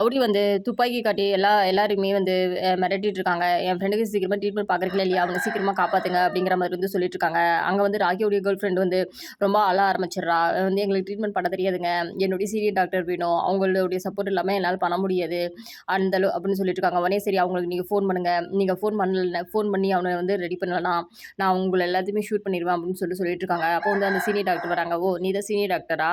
Rowdy வந்து துப்பாக்கி காட்டி எல்லாரையுமே வந்து மிரட்டிட்டு இருக்காங்க. என் ஃப்ரெண்டுக்கு சீக்கிரமா ட்ரீட்மெண்ட் பார்க்குறீங்களா இல்லையா? அவங்க சீக்கிரமா காப்பாத்துங்க அப்படிங்கிற மாதிரி வந்து சொல்லிட்டு இருக்காங்க. அங்க வந்து ராக்கியோடைய கேர்ள் ஃப்ரெண்ட் வந்து ரொம்ப அழ ஆரம்பிச்சிடுறா. வந்து எங்களுக்கு ட்ரீட்மெண்ட் பண்ண தெரியாதுங்க. என்னுடைய சீனியர் டாக்டர் வேணும். அவங்களுடைய சப்போர்ட் இல்லாம என்னால பண்ண முடியாது. அப்படின்னு சொல்லிட்டு இருக்காங்க. உடனே சரி அவங்களுக்கு நீங்க ஃபோன் பண்ணுங்க. நீங்க ஃபோன் பண்ணி அவன வந்து ரெடி பண்ணலனா, நான் உங்கள எல்லாத்தையுமே ஷூட் பண்ணிருவேன் அப்படின்னு சொல்லிட்டு இருக்காங்க. அப்போ வந்து அந்த சீனியர் டாக்டர் வராங்க. ஓ! நீ தான் சீனியர் டாக்டரா?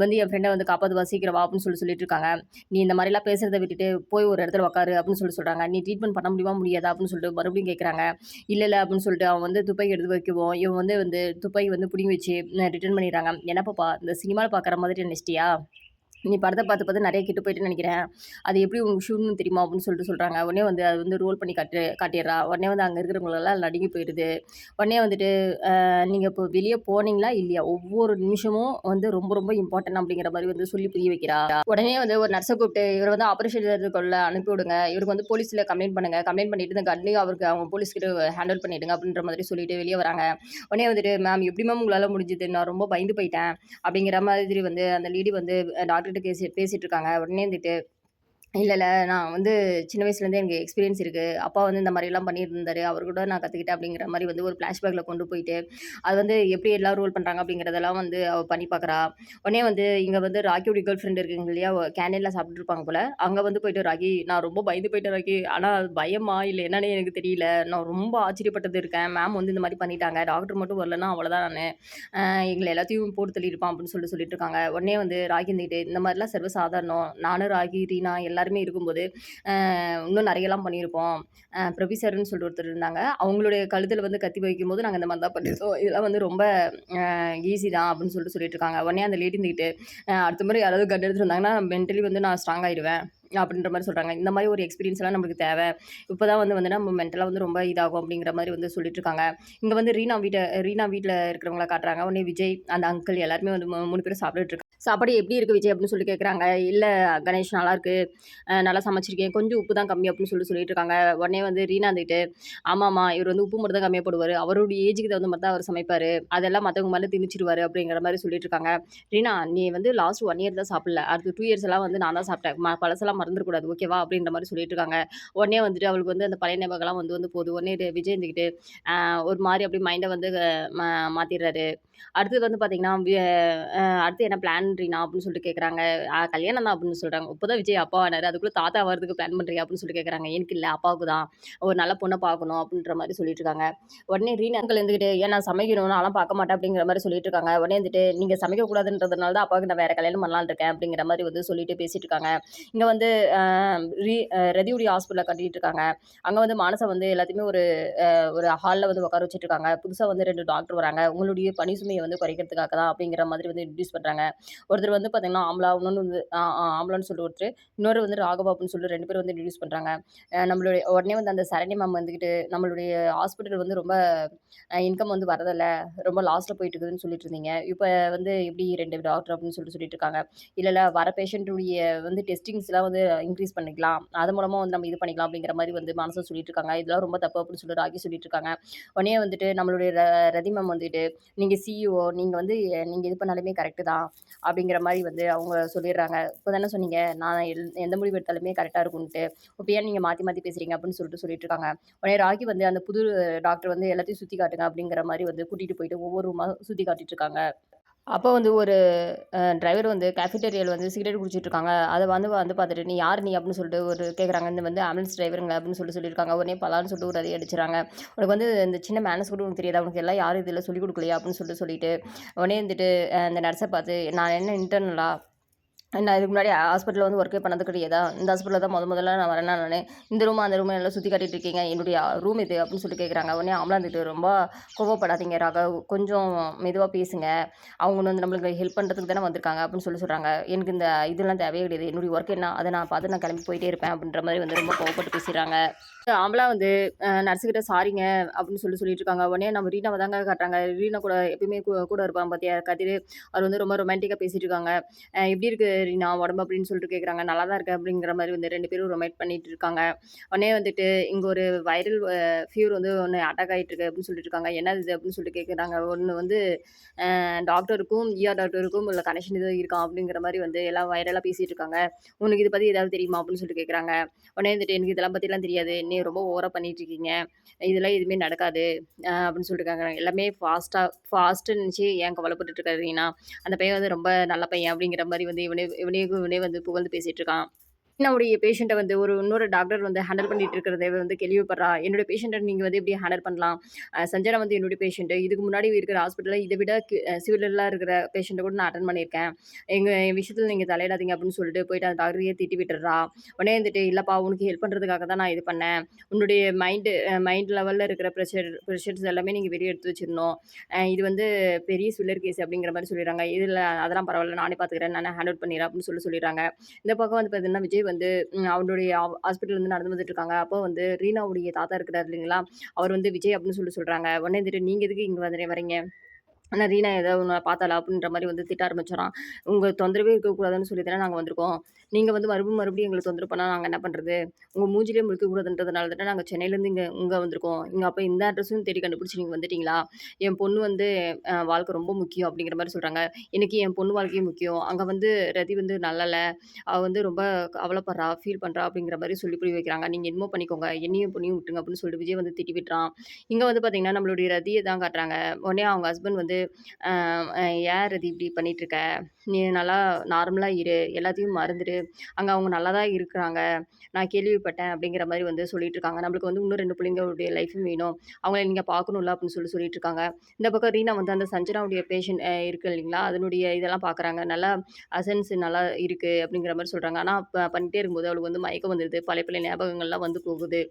வந்து என் ஃப்ரெண்ட வந்து காப்பாத்துவா சீக்கிரம் வா அப்படின்னு சொல்லிட்டு இருக்காங்க. நீ இந்த மாதிரிலாம் பேசுறத விட்டுட்டு போய் ஒரு இடத்துல உட்காரு அப்படின்னு சொல்றாங்க. நீ ட்ரீட்மெண்ட் பண்ண முடியுமா முடியாதா அப்படின்னு சொல்லிட்டு மறுபடியும் கேட்குறாங்க. இல்ல அப்படின்னு சொல்லிட்டு அவன் வந்து துப்பாக்கி எடுத்து வைக்கவும் இவன் வந்து துப்பாக்கி வந்து புடுங்கி வச்சு ரிட்டர்ன் பண்ணிடுறாங்க. என்ன பாப்பா இந்த சினிமால பார்க்குற மாதிரி நினைச்சிட்டியா? நீ படத்த பார்த்து நெறைய கெட்டு போயிட்டேன்னு நெனைக்கிறேன். அது எப்படி உனக்கு ஷூட்ன்னு தெரியுமா? அப்படின்னு சொல்றாங்க. உடனே வந்து அது வந்து ரோல் பண்ணி காட்டிர்றா. உடனே வந்து அங்க இருக்கிறவங்களலாம் நடுங்கி போயிருது. உடனே வந்துட்டு நீங்க இப்போ வெளிய போனீங்களா? இல்லையா? ஒவ்வொரு நிமிஷமும் வந்து ரொம்ப ரொம்ப இம்பார்ட்டன்ட் அப்படிங்கிற மாரி வந்து சொல்லி புரிய வைக்கிறா. உடனே வந்து ஒரு நர்ஸ கூப்பிட்டு இவர வந்து ஆப்பரேஷன் தியேட்டருக்குள்ள அனுப்பி விடுங்க. இவருக்கு வந்து போலீஸ்ல கம்ப்ளைண்ட் பண்ணுங்க. கம்ப்ளைண்ட் பண்ணிட்டு இந்த கன்னையும் அவருக்கு அவங்க போலீஸ்கிட்ட ஹேண்ட் ஓவர் பண்ணிடுங்க அப்படின்ற மாதிரி சொல்லிட்டு வெளிய வராங்க. உடனே வந்துட்டு மேம் எப்படி மேம் உங்களால முடிஞ்சது? நான் ரொம்ப பயந்து போயிட்டேன். அப்படிங்கிற மாதிரி வந்து அந்த லேடி வந்து டாக்டர்ட்ட பேசிட்டு இருக்காங்க. உடனே வந்துட்டு இல்ல. நான் வந்து சின்ன வயசுலேருந்தே எனக்கு எக்ஸ்பீரியன்ஸ் இருக்கு. அப்பா வந்து இந்த மாரிலாம் பண்ணியிருந்தாரு. அவரு கூட நான் கத்துக்கிட்டேன் அப்படிங்கிற மாரி வந்து ஒரு ஃப்ளாஷ்பேக்ல கொண்டு போயிட்டு, அது வந்து எப்படி எல்லாம் ரோல் பண்றாங்க அப்படிங்கிறதெல்லாம் வந்து அவ பண்ணி பார்க்குறா. உடனே வந்து இங்க வந்து ராக்கியோட கேர்ள் ஃப்ரெண்ட் இருக்குங்க இல்லையா? கேன்டீன்ல சாப்பிட்டுட்டு இருப்பாங்க போல. அங்க வந்து போயிட்டு ராக்கி, நான் ரொம்ப பயந்து போயிட்டேன் ராக்கி. ஆனா அது பயமா இல்ல என்னன்னே எனக்கு தெரியல. நான் ரொம்ப ஆச்சரியப்பட்டது இருக்கேன். மேம் வந்து இந்த மாரி பண்ணிட்டாங்க. டாக்டர் மட்டும் வரலன்னா அவ்வளோதான் நானு. எங்கள எல்லாத்தையும் போட்டு தள்ளியிருப்பான் அப்படின்னு சொல்லிட்டு இருக்காங்க. உடனே வந்து ராகி இருந்துகிட்டு, இந்த மாதிரிலாம் சர்வசாதாரணம். நானும் ராகி, ரீனா எல்லாருமே இருக்கும்போது, இன்னும் நெறையலாம் பண்ணியிருப்போம். பிரபி சார்ன்னு சொல்லிட்டு ஒருத்தர் இருந்தாங்க. அவங்களுடைய கழுத்துல வந்து கத்தி வைக்கும்போது நாங்க இந்த மாரி தான் பண்ணியிருக்கோம். இதெல்லாம் வந்து ரொம்ப ஈஸி தான் அப்படின்னு சொல்லிட்டு இருக்காங்க. உடனே அந்த லேடி இருந்துகிட்டு, அடுத்த முறை யாராவது கன் எடுத்துட்டு வந்தாங்கன்னா, மென்டலி வந்து நான் ஸ்ட்ராங் ஆயிடுவேன். அப்படின்ற மாரி சொல்றாங்க. இந்த மாரி ஒரு எக்ஸ்பீரியன்ஸ்லாம் நம்மளுக்கு தேவ. இப்பதான் வந்து நம்ம மென்டலா வந்து ரொம்ப இதாகும் அப்படிங்கிற மாரி வந்து சொல்லிட்டு இருக்காங்க. இங்க வந்து ரீனா வீட்ல இருக்கிறவங்கள காட்டுறாங்க. உடனே விஜய், அந்த அங்கிள் எல்லாருமே வந்து 3 பேரும் சாப்பிட்டுட்டு இருக்காங்க. சாப்பாடு எப்படி இருக்கு விஜய் அப்படின்னு சொல்லி கேட்குறாங்க. இல்ல கணேஷ் நல்லாயிருக்கு. நல்லா சமைச்சிருக்கேன். கொஞ்சம் உப்பு தான் கம்மி அப்படின்னு சொல்லிட்டு இருக்காங்க. உடனே வந்து ரீனா இருந்துகிட்டு, ஆமாமா இவரு வந்து உப்பு மட்டும் தான் கம்மியா போடுவாரு. அவருடைய ஏஜுக்கு தகுந்த மாரி தான் அவரு சமைப்பாரு. அதெல்லாம் மத்தவங்க மேல திணிச்சுருவாரு அப்படிங்கிற மாரி சொல்லிட்டு இருக்காங்க. ரீனா நீ வந்து லாஸ்ட் 1 இயர் தான் சாப்பிடல. அடுத்த 2 இயர்ஸ் எல்லாம் வந்து நான் தான் சாப்பிட்டேன். பழசெல்லாம் மறந்துறக்கூடாது. ஓகேவா? அப்படின்ற மாரி சொல்லிட்டு இருக்காங்க. உடனே வந்துட்டு அவளுக்கு வந்து அந்த பழைய ஞாபகம்லாம் வந்து போகுது. உடனே விஜய் இருந்துகிட்டு, ஒரு மாரி அப்படியே மைண்ட வந்து ம மாத்திர்றாரு. அடுத்தது வந்து பார்த்தீங்கன்னா, அடுத்து என்ன பிளான் ரீனா? அப்படின்னு சொல்லிட்டு கேட்குறாங்க. கல்யாணம் தான் அப்படின்னு சொல்றாங்க. இப்பதான் விஜய் அப்பாவானாரு. அதுக்குள்ள தாத்தா ஆவறதுக்கு பிளான் பண்றியா? அப்படின்னு சொல்லிட்டு கேட்குறாங்க. எனக்கு இல்ல அப்பாவுக்கு தான். ஒரு நல்ல பொண்ண பார்க்கணும் அப்படின்ற மாரி சொல்லிட்டு இருக்காங்க. உடனே ரீனா அங்கிள் இருந்துகிட்டு, ஏன் நான் சமைக்கணும், நான்லாம் பார்க்க மாட்டேன் அப்படிங்கிற மாரி சொல்லிட்டு இருக்காங்க. உடனே வந்துட்டு, நீங்க சமைக்கக்கூடாதுன்றதுனால தான் அப்பாவுக்கு நான் வேற கல்யாணம் பண்ணலான்னு இருக்கேன் அப்படிங்கிற மாரி வந்து சொல்லிட்டு பேசிட்டு இருக்காங்க. இங்க வந்து அ ரீ அ ரதியுடைய ஹாஸ்பிட்டல கட்டிட்டு இருக்காங்க. அங்க வந்து மானசா வந்து எல்லாத்தையுமே ஒரு ஹால்ல வந்து உட்கார வச்சுட்டு இருக்காங்க. புதுசா வந்து 2 டாக்டர் வராங்க. உங்களுடைய பணி சுமைய வந்து குறைக்கிறதுக்காக தான் அப்படிங்கிற மாதிரி வந்து இன்ட்ரோடியூஸ் பண்றாங்க. ஒருத்தர் வந்து பார்த்தீங்கன்னா, ஆம்லா, இன்னொன்னு வந்து ஆம்லான்னு சொல்லிட்டு ஒருத்தரு, இன்னொரு வந்து ராகவா அப்படின்னு சொல்லிட்டு 2 பேர் வந்து இன்ட்ரோடியூஸ் பண்றாங்க. நம்மளுடைய உடனே வந்து அந்த சரண்யா மேம் வந்துகிட்டு, நம்மளுடைய ஹாஸ்பிட்டல் வந்து ரொம்ப இன்கம் வந்து வரதில்ல. ரொம்ப லாஸ்ல போயிட்டு இருக்குதுன்னு சொல்லிட்டு இருந்தீங்க. இப்ப வந்து எப்படி 2 டாக்டர் அப்படின்னு சொல்லிட்டு இருக்காங்க. இல்ல வர பேஷண்ட்டுடைய வந்து டெஸ்டிங்ஸ்லாம் வந்து இன்கிரீஸ் பண்ணிக்கலாம். அது மூலமா வந்து நம்ம இது பண்ணிக்கலாம் அப்படிங்கிற மாரி வந்து மனசுல சொல்லிட்டு இருக்காங்க. இதெல்லாம் ரொம்ப தப்பு அப்படின்னு சொல்லிட்டு ராகி சொல்லிட்டு இருக்காங்க. உடனே வந்துட்டு நம்மளுடைய ரதி மேம் வந்துட்டு, நீங்க சிஇஓ நீங்க வந்து நீங்க இது பண்ணாலுமே கரெக்ட்டு தான். அப்படிங்கிற மாரி வந்து அவங்க சொல்லிடுறாங்க. இப்ப தானே சொன்னீங்க, நான் எந்த முடிவு எடுத்தாலுமே கரெக்ட்டா இருக்கும்ன்ட்டு. இப்ப ஏன் நீங்க மாத்தி மாத்தி பேசுறீங்க அப்படின்னு சொல்லிட்டு இருக்காங்க. உடனே ராகி வந்து அந்த புது டாக்டர் வந்து எல்லாத்தையும் சுத்தி காட்டுங்க அப்படிங்கிற மாரி வந்து கூட்டிட்டு போயிட்டு ஒவ்வொரு ரூமா சுத்தி காட்டிட்டு இருக்காங்க. அப்போ வந்து ஒரு டிரைவர் வந்து கேஃபிட்டேரியால வந்து சிகரெட் குடிச்சிட்டு இருக்காங்க. அத வந்து வந்து பார்த்துட்டு, "நீ யாரு நீ?" அப்படின்னு சொல்லிட்டு கேட்குறாங்க. இந்த வந்து ஆம்புலன்ஸ் டிரைவருங்க அப்படின்னு சொல்லியிருக்காங்க. உடனே பலார்ன்னு சொல்லிட்டு ஒரு அடி அடிச்சுறாங்க. "உனக்கு வந்து இந்த சின்ன மேனர்ஸ் கூட உனக்கு தெரியாதா? உனக்கு எல்லாம் யாரும் இதெல்லாம் சொல்லிக் குடுக்கலையா?" அப்படின்னு சொல்லிட்டு, உடனே வந்துட்டு அந்த நர்ஸ பார்த்து, "நான் என்ன இன்டர்னலா? நான் இதுக்கு முன்னாடி ஹாஸ்பிட்டல்ல வந்து ஒர்க்கே பண்ணது கிடையாதா? இந்த ஹாஸ்பிட்டல்ல தான் முதல்ல நான் வரேனா நானு. இந்த ரூம், அந்த ரூம் எல்லாம் சுத்தி காட்டிட்டு இருக்கீங்க. என்னுடைய ரூம் இது" அப்படின்னு சொல்லிட்டு கேட்குறாங்க. உடனே ஆம்பளை வந்துட்டு, "ரொம்ப கோவப்படாதீங்க ராகவ். கொஞ்சம் மெதுவா பேசுங்க. அவங்க வந்து நம்மளுக்கு ஹெல்ப் பண்ணுறதுக்கு தானே வந்திருக்காங்க" அப்படின்னு சொல்றாங்க. "எனக்கு இந்த இதெல்லாம் தேவையே கிடையாது. என்னுடைய ஒர்க் என்ன? அத நான் பார்த்து நான் கிளம்பி போயிட்டே இருப்பேன்" அப்படின்ற மாரி வந்து ரொம்ப கோவப்பட்டு பேசிறாங்க. ஆம்பளா வந்து நர்ஸுகிட்ட சாரிங்க அப்படின்னு சொல்லிட்டு இருக்காங்க. உடனே நம்ம ரீனாவ தாங்க காட்டுறாங்க. ரீனா கூட எப்பயுமே கூட இருப்பான் பார்த்தியா? கதிரு அவர் வந்து ரொம்ப ரொமான்டிக்கா பேசிட்டு இருக்காங்க. எப்படி இருக்கு ரீனா உடம்பு அப்படின்னு சொல்லிட்டு கேட்குறாங்க. நல்லா தான் இருக்கேன் அப்படிங்கிற மாரி வந்து 2 பேரும் ரொமேட் பண்ணிட்டு இருக்காங்க. உடனே வந்துட்டு இங்க ஒரு வைரல் ஃபீவர் வந்து ஒண்ணு அட்டாக் ஆயிட்டு இருக்கு அப்படின்னு சொல்லிட்டு இருக்காங்க. என்னது இது அப்படின்னு சொல்லிட்டு கேட்குறாங்க. ஒண்ணு வந்து டாக்டருக்கும், டாக்டருக்கும் உள்ள கனெக்ஷன் ஏதோ இருக்கா? அப்படிங்கிற மாரி வந்து எல்லாம் வைரலா பேசிட்டு இருக்காங்க. "உனக்கு இத பத்தி ஏதாவது தெரியுமா?" அப்படின்னு சொல்லிட்டு கேட்குறாங்க. உடனே வந்துட்டு, "எனக்கு இதெல்லாம் பத்திலாம் தெரியாது. நீ ரொம்ப ஓவரா பண்ணிட்டு இருக்கீங்க. இதெல்லாம் எதுவுமே நடக்காது." அப்படின்னு சொல்லிட்டு இருக்காங்க. எல்லாமே ஃபாஸ்ட்டுன்னு நெனச்சு ஏன் கவலைப்பட்டுட்டு இருக்க ரீனா? அந்த பையன் வந்து ரொம்ப நல்ல பையன் அப்படிங்கிற மாரி வந்து இவனே வந்து புகழ்ந்து பேசிட்டு இருக்கான். என்னுடைய பேஷண்ட்ட வந்து இன்னொரு டாக்டர் வந்து ஹேண்டில் பண்ணிட்டு இருக்கிறத வந்து கேள்விப்படுறா. என்னோட பேஷண்ட்ட நீங்க வந்து எப்படி ஹேண்டில் பண்ணலாம்? சஞ்சனா வந்து என்னுடைய பேஷண்ட். இதுக்கு முன்னாடி இருக்கிற ஹாஸ்பிட்டல்ல இத விட சிவியர்லா இருக்கிற பேஷண்ட்ட கூட நான் அட்டெண்ட் பண்ணியிருக்கேன். என் விஷயத்துல நீங்க தலையிடாதீங்க அப்படின்னு சொல்லிட்டு போயிட்டு அந்த டாக்டரையே திட்டி விட்டுர்றா. உடனே வந்துட்டு, "இல்லப்பா உனக்கு ஹெல்ப் பண்றதுக்காக தான் நான் இது பண்ணேன். உன்னுடைய மைண்ட் லெவல்ல இருக்கிற ப்ரெஷர்ஸ் எல்லாமே நீங்க வெளிய எடுத்து வச்சிரணும். இது வந்து பெரிய சிவியர் கேஸ் அப்படிங்கிற மாரி சொல்லிடுறாங்க. "இல்ல அதெல்லாம் பரவால்ல. நானே பார்த்துக்கிறேன். நானே ஹேண்ட் அவுட் பண்ணிடுறேன்" அப்படின்னு சொல்லிடுறாங்க. இந்த பக்கம் வந்து பார்த்தீங்கன்னா, விஜய் வந்து அவருடைய ஹாஸ்பிட்டல்ல இருந்து நடந்து வந்துட்டு இருக்காங்க. அப்போ வந்து ரீனாவுடைய தாத்தா இருக்கிறாரு இல்லைங்களா? அவர் வந்து விஜய் அப்படின்னு சொல்றாங்க. உடனே வந்துட்டு, "நீங்க எதுக்கு இங்க வரீங்க? ஆனா ரீனா ஏதோ உன்ன பாத்தாளா?" அப்படின்ற மாரி வந்து திட்ட ஆரம்பிச்சுர்றான். "உங்க தொந்தரவே இருக்கக்கூடாதுன்னு சொல்லி தானே நாங்க வந்திருக்கோம். நீங்க வந்து மறுபடியும் எங்கள தொந்தரவு பண்ணா நாங்க என்ன பண்றது? உங்க மூஞ்சிலயே முழிக்கக்கூடாதுன்றதுனால தானே நாங்க சென்னையிலேருந்து இங்க இங்க வந்திருக்கோம். இங்க அப்ப இந்த அட்ரஸும் தேடி கண்டுபிடிச்சு நீங்க வந்துட்டீங்களா? என் பொண்ணு வந்து வாழ்க்கை ரொம்ப முக்கியம்." அப்படிங்கிற மாரி சொல்றாங்க. "எனக்கு என் பொண்ணு வாழ்க்கையும் முக்கியம். அங்க வந்து ரதி வந்து நல்லால்ல. அவ வந்து ரொம்ப கவலைப்படுறா, ஃபீல் பண்றா." அப்படிங்கிற மாரி சொல்லி புரிய வைக்கிறாங்க. "நீங்க என்னமோ பண்ணிக்கோங்க. என்னையும் பொண்ணையும் விட்டுருங்க." அப்படின்னு சொல்லிட்டு விஜய் வந்து திட்டி விட்டுறான். இங்க வந்து பாத்தீங்கன்னா, நம்மளுடைய ரதிய தான் காட்டுறாங்க. உடனே அவங்க ஹஸ்பண்ட் வந்து அ அ "ஏன் ரதி இப்படி பண்ணிட்டுருக்க? நீ நல்லா நார்மலா இரு. எல்லாத்தையும் மறந்துடு. அங்க அவங்க நல்லா தான் இருக்கிறாங்க. நான் கேள்விப்பட்டேன்." அப்படிங்கிற மாரி வந்து சொல்லிட்டு இருக்காங்க. "நம்மளுக்கு வந்து இன்னும் 2 பிள்ளைங்களுடைய லைஃபும் வேணும். அவங்கள நீங்க பார்க்கணும்ல." அப்படின்னு சொல்லிட்டு இருக்காங்க. இந்த பக்கம் ரீனா வந்து அந்த சஞ்சனாவுடைய பேஷண்ட் இருக்கு இல்லைங்களா? அதனுடைய இதெல்லாம் பார்க்குறாங்க. நல்லா அசென்ஸ் நல்லா இருக்கு அப்படிங்கிற மாரி சொல்றாங்க. ஆனா பண்ணிட்டே இருக்கும்போது அவளுக்கு வந்து மயக்கம் வந்துருது. பழைய பழைய ஞாபகங்கள்லாம் வந்து போகுது.